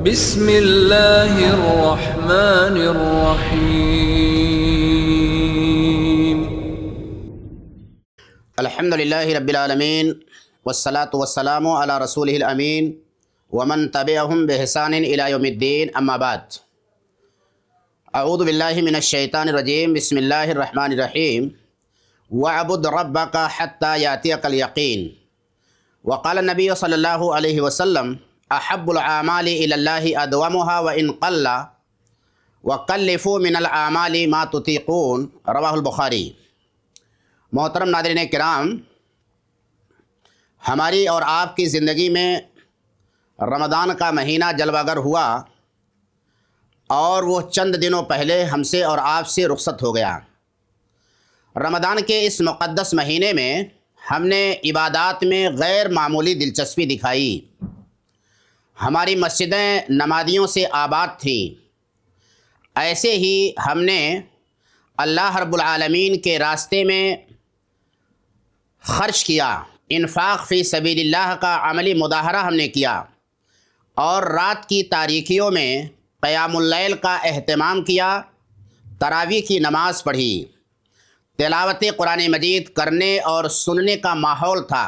بسم اللہ الرحمن الرحیم۔ الحمدللہ رب العالمین والصلاة والسلام علی رسولہ الامین ومن تبعہم بإحسان الی یوم الدین، اما بعد۔ اعوذ باللہ من الشیطان الرجیم، بسم اللہ الرحمن الرحیم۔ وَاعْبُدْ رَبَّكَ حَتَّى يَأْتِيَكَ الْيَقِينُ۔ وقال النبی صلی اللہ علیہ وسلم: احب العامال الی اللہ ادومها وان قل وکلفوا من الاعمال ما تطیقون، رواہ البخاری۔ محترم ناظرین کرام، ہماری اور آپ کی زندگی میں رمضان کا مہینہ جلوہ گر ہوا اور وہ چند دنوں پہلے ہم سے اور آپ سے رخصت ہو گیا۔ رمضان کے اس مقدس مہینے میں ہم نے عبادات میں غیر معمولی دلچسپی دکھائی۔ ہماری مسجدیں نمازیوں سے آباد تھیں۔ ایسے ہی ہم نے اللہ رب العالمین کے راستے میں خرچ کیا، انفاق فی سبیل اللہ کا عملی مظاہرہ ہم نے کیا، اور رات کی تاریکیوں میں قیام اللیل کا اہتمام کیا، تراویح کی نماز پڑھی، تلاوت قرآن مجید کرنے اور سننے کا ماحول تھا۔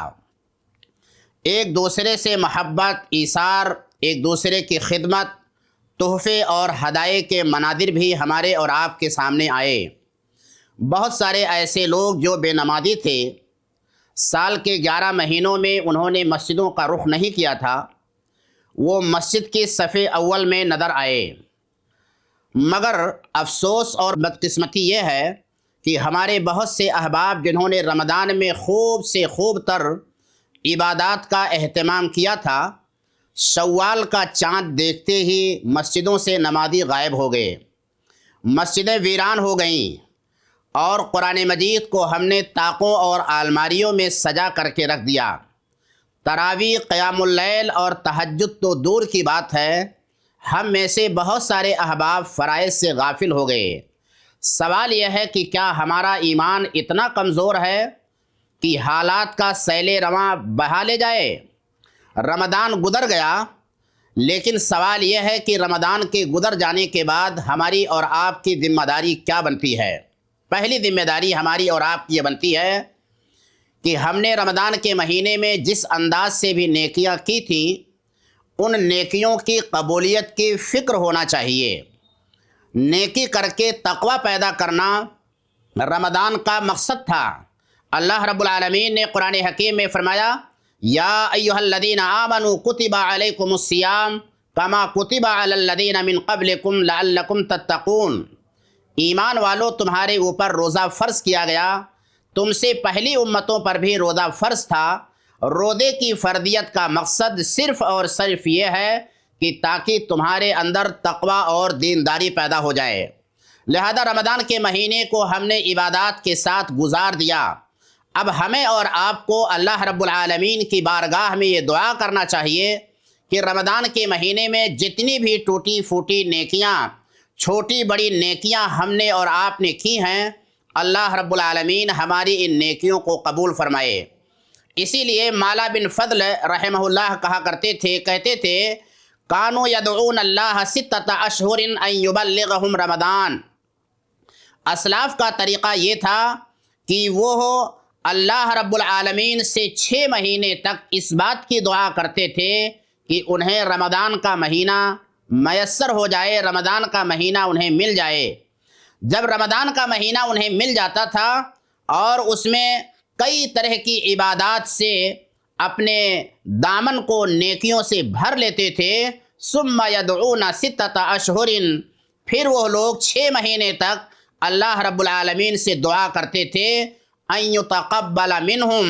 ایک دوسرے سے محبت، ایثار، ایک دوسرے کی خدمت، تحفے اور ہدایے کے مناظر بھی ہمارے اور آپ کے سامنے آئے۔ بہت سارے ایسے لوگ جو بے نمازی تھے، سال کے 11 مہینوں میں انہوں نے مسجدوں کا رخ نہیں کیا تھا، وہ مسجد کے صف اول میں نظر آئے۔ مگر افسوس اور بدقسمتی یہ ہے کہ ہمارے بہت سے احباب جنہوں نے رمضان میں خوب سے خوب تر عبادات کا اہتمام کیا تھا، شوال کا چاند دیکھتے ہی مسجدوں سے نمازی غائب ہو گئے، مسجدیں ویران ہو گئیں، اور قرآن مجید کو ہم نے طاقوں اور الماریوں میں سجا کر کے رکھ دیا۔ تراویح، قیام اللیل اور تہجد تو دور کی بات ہے، ہم میں سے بہت سارے احباب فرائض سے غافل ہو گئے۔ سوال یہ ہے کہ کیا ہمارا ایمان اتنا کمزور ہے کہ حالات کا سیل رواں بہا لے جائے؟ رمضان گزر گیا، لیکن سوال یہ ہے کہ رمضان کے گزر جانے کے بعد ہماری اور آپ کی ذمہ داری کیا بنتی ہے؟ پہلی ذمہ داری ہماری اور آپ کی یہ بنتی ہے کہ ہم نے رمضان کے مہینے میں جس انداز سے بھی نیکیاں کی تھیں، ان نیکیوں کی قبولیت کی فکر ہونا چاہیے۔ نیکی کر کے تقوی پیدا کرنا رمضان کا مقصد تھا۔ اللہ رب العالمین نے قرآن حکیم میں فرمایا: یا ایھا الذین آمنوا کتب علیکم الصیام کما کتب علی الذین من قبلکم لعلکم تتقون۔ ایمان والو، تمہارے اوپر روزہ فرض کیا گیا، تم سے پہلی امتوں پر بھی روزہ فرض تھا۔ روزے کی فرضیت کا مقصد صرف اور صرف یہ ہے کہ تاکہ تمہارے اندر تقوی اور دینداری پیدا ہو جائے۔ لہذا رمضان کے مہینے کو ہم نے عبادات کے ساتھ گزار دیا۔ اب ہمیں اور آپ کو اللہ رب العالمین کی بارگاہ میں یہ دعا کرنا چاہیے کہ رمضان کے مہینے میں جتنی بھی ٹوٹی پھوٹی نیکیاں، چھوٹی بڑی نیکیاں ہم نے اور آپ نے کی ہیں، اللہ رب العالمین ہماری ان نیکیوں کو قبول فرمائے۔ اسی لیے مالا بن فضل رحمہ اللہ کہتے تھے کانوا یدعون اللہ ستۃ اشہر ان یبلغہم رمضان۔ اسلاف کا طریقہ یہ تھا کہ وہ اللہ رب العالمین سے 6 مہینے تک اس بات کی دعا کرتے تھے کہ انہیں رمضان کا مہینہ میسر ہو جائے، رمضان کا مہینہ انہیں مل جائے۔ جب رمضان کا مہینہ انہیں مل جاتا تھا اور اس میں کئی طرح کی عبادات سے اپنے دامن کو نیکیوں سے بھر لیتے تھے، ثم یدعون ستۃ اشہر، پھر وہ لوگ 6 مہینے تک اللہ رب العالمین سے دعا کرتے تھے ان یتقبل منہم،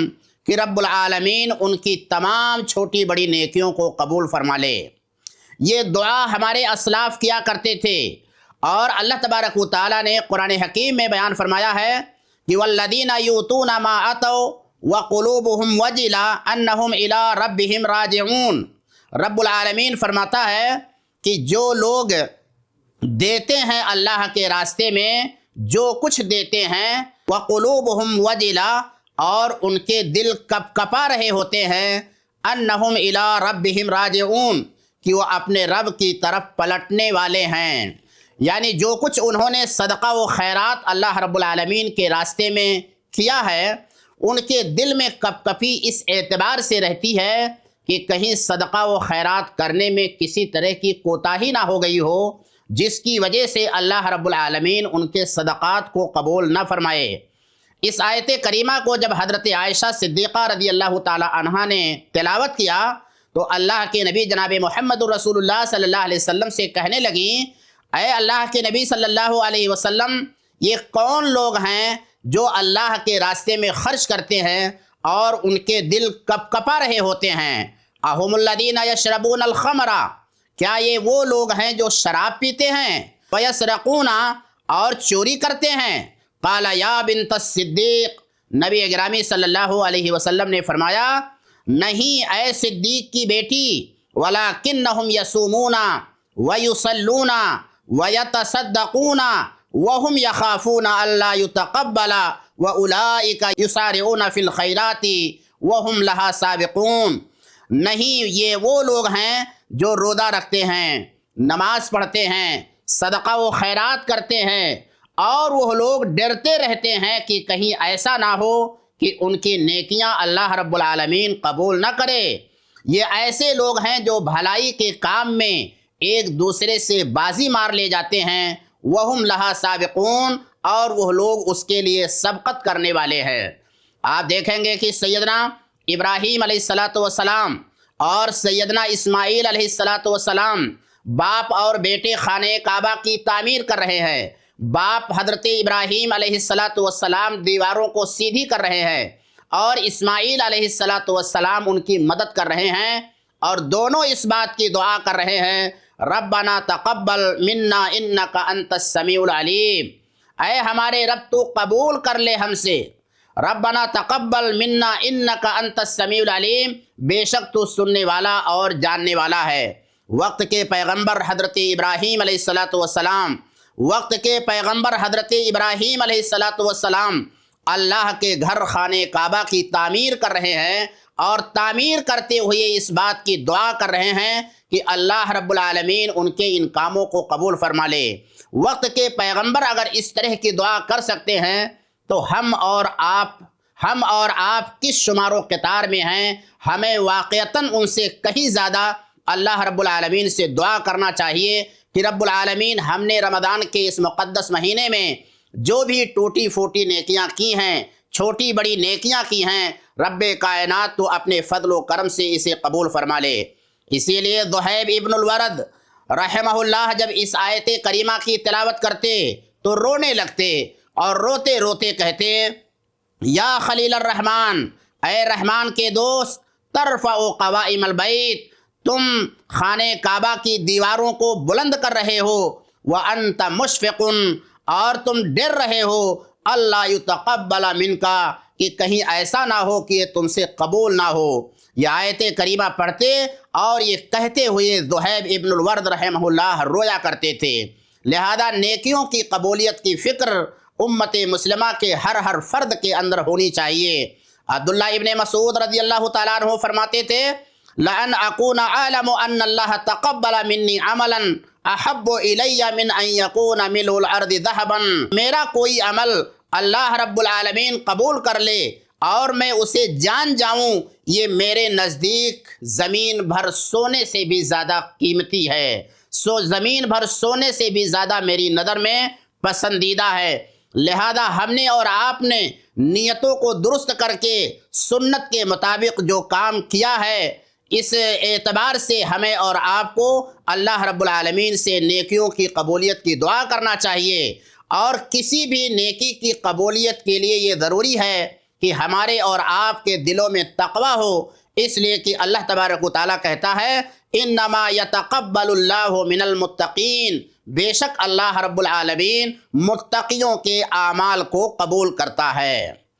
کہ رب العالمین ان کی تمام چھوٹی بڑی نیکیوں کو قبول فرما لے۔ یہ دعا ہمارے اسلاف کیا کرتے تھے، اور اللہ تبارک و تعالیٰ نے قرآن حکیم میں بیان فرمایا ہے کہ والذین یؤتون ما اتوا وقلوبہم وجلہ انہم الی ربہم راجعون۔ رب العالمین فرماتا ہے کہ جو لوگ دیتے ہیں اللہ کے راستے میں، جو کچھ دیتے ہیں، وقلوبہم وجلہ، اور ان کے دل کپ کپا رہے ہوتے ہیں، انہم الی ربہم راجعون، کہ وہ اپنے رب کی طرف پلٹنے والے ہیں۔ یعنی جو کچھ انہوں نے صدقہ و خیرات اللہ رب العالمین کے راستے میں کیا ہے، ان کے دل میں کپ کپی اس اعتبار سے رہتی ہے کہ کہیں صدقہ و خیرات کرنے میں کسی طرح کی کوتاہی نہ ہو گئی ہو، جس کی وجہ سے اللہ رب العالمین ان کے صدقات کو قبول نہ فرمائے۔ اس آیت کریمہ کو جب حضرت عائشہ صدیقہ رضی اللہ تعالی عنہا نے تلاوت کیا تو اللہ کے نبی جناب محمد رسول اللہ صلی اللہ علیہ وسلم سے کہنے لگیں، اے اللہ کے نبی صلی اللہ علیہ وسلم، یہ کون لوگ ہیں جو اللہ کے راستے میں خرچ کرتے ہیں اور ان کے دل کپ کپا رہے ہوتے ہیں؟ اہم الذین یشربون الخمر، کیا یہ وہ لوگ ہیں جو شراب پیتے ہیں؟ ویسرقون، اور چوری کرتے ہیں؟ قال یا بنت الصدیق، نبی گرامی صلی اللہ علیہ وسلم نے فرمایا، نہیں اے صدیق کی بیٹی، ولکنہم یصومون ویصلون ویتصدقون وهم یخافون الا یتقبل واولئک یسارعون فی الخیرات وهم لها سابقون۔ نہیں، یہ وہ لوگ ہیں جو روزہ رکھتے ہیں، نماز پڑھتے ہیں، صدقہ و خیرات کرتے ہیں، اور وہ لوگ ڈرتے رہتے ہیں کہ کہیں ایسا نہ ہو کہ ان کی نیکیاں اللہ رب العالمین قبول نہ کرے۔ یہ ایسے لوگ ہیں جو بھلائی کے کام میں ایک دوسرے سے بازی مار لے جاتے ہیں، وہم لہا سابقون، اور وہ لوگ اس کے لیے سبقت کرنے والے ہیں۔ آپ دیکھیں گے کہ سیدنا ابراہیم علیہ السلام اور سیدنا اسماعیل علیہ السلام باپ اور بیٹے خانہ کعبہ کی تعمیر کر رہے ہیں۔ باپ حضرت ابراہیم علیہ السلام دیواروں کو سیدھی کر رہے ہیں، اور اسماعیل علیہ السلام ان کی مدد کر رہے ہیں، اور دونوں اس بات کی دعا کر رہے ہیں، ربنا تقبل منا انک انت السمیع العلیم، اے ہمارے رب تو قبول کر لے ہم سے، ربنا تقبل منا انک انت السمیع العلیم، بے شک تو سننے والا اور جاننے والا ہے۔ وقت کے پیغمبر حضرت ابراہیم علیہ السلام ابراہیم علیہ السلام اللہ کے گھر خانہ کعبہ کی تعمیر کر رہے ہیں، اور تعمیر کرتے ہوئے اس بات کی دعا کر رہے ہیں کہ اللہ رب العالمین ان کے ان کاموں کو قبول فرما لے۔ وقت کے پیغمبر اگر اس طرح کی دعا کر سکتے ہیں تو ہم اور آپ کس شمار و قطار میں ہیں؟ ہمیں واقعتاً ان سے کہیں زیادہ اللہ رب العالمین سے دعا کرنا چاہیے کہ رب العالمین ہم نے رمضان کے اس مقدس مہینے میں جو بھی ٹوٹی پھوٹی نیکیاں کی ہیں، چھوٹی بڑی نیکیاں کی ہیں، رب کائنات تو اپنے فضل و کرم سے اسے قبول فرما لے۔ اسی لیے ذہیب ابن الورد رحمہ اللہ جب اس آیت کریمہ کی تلاوت کرتے تو رونے لگتے، اور روتے روتے کہتے، یا خلیل الرحمن، اے رحمان کے دوست، ترفع قوائم البیت، تم خانہ کعبہ کی دیواروں کو بلند کر رہے ہو، وانت مشفق، اور تم ڈر رہے ہو، اللہ یتقبل منکا، کہ کہیں ایسا نہ ہو کہ یہ تم سے قبول نہ ہو۔ یہ آیت کریمہ پڑھتے اور یہ کہتے ہوئے ذہیب ابن الورد رحمہ اللہ رویا کرتے تھے۔ لہذا نیکیوں کی قبولیت کی فکر امت مسلمہ کے ہر فرد کے اندر ہونی چاہیے۔ عبداللہ ابن مسعود رضی اللہ تعالیٰ عنہ فرماتے تھے، لَأَنْ أَكُونَ أَعْلَمُ أَنَّ اللَّهَ تَقَبَّلَ مِنِّي عَمَلًا أَحَبُّ إِلَيَّ مِنْ أَنْ يَكُونَ مِلْءُ الْأَرْضِ ذَهَبًا، میرا کوئی عمل اللہ رب العالمین قبول کر لے اور میں اسے جان جاؤں، یہ میرے نزدیک زمین بھر سونے سے بھی زیادہ قیمتی ہے، زمین بھر سونے سے بھی زیادہ میری نظر میں پسندیدہ ہے۔ لہذا ہم نے اور آپ نے نیتوں کو درست کر کے سنت کے مطابق جو کام کیا ہے، اس اعتبار سے ہمیں اور آپ کو اللہ رب العالمین سے نیکیوں کی قبولیت کی دعا کرنا چاہیے۔ اور کسی بھی نیکی کی قبولیت کے لیے یہ ضروری ہے کہ ہمارے اور آپ کے دلوں میں تقوی ہو، اس لیے کہ اللہ تبارک و تعالیٰ کہتا ہے، انما یتقبل اللہ من المتقین، بے شک اللہ رب العالمین متقیوں کے اعمال کو قبول کرتا ہے۔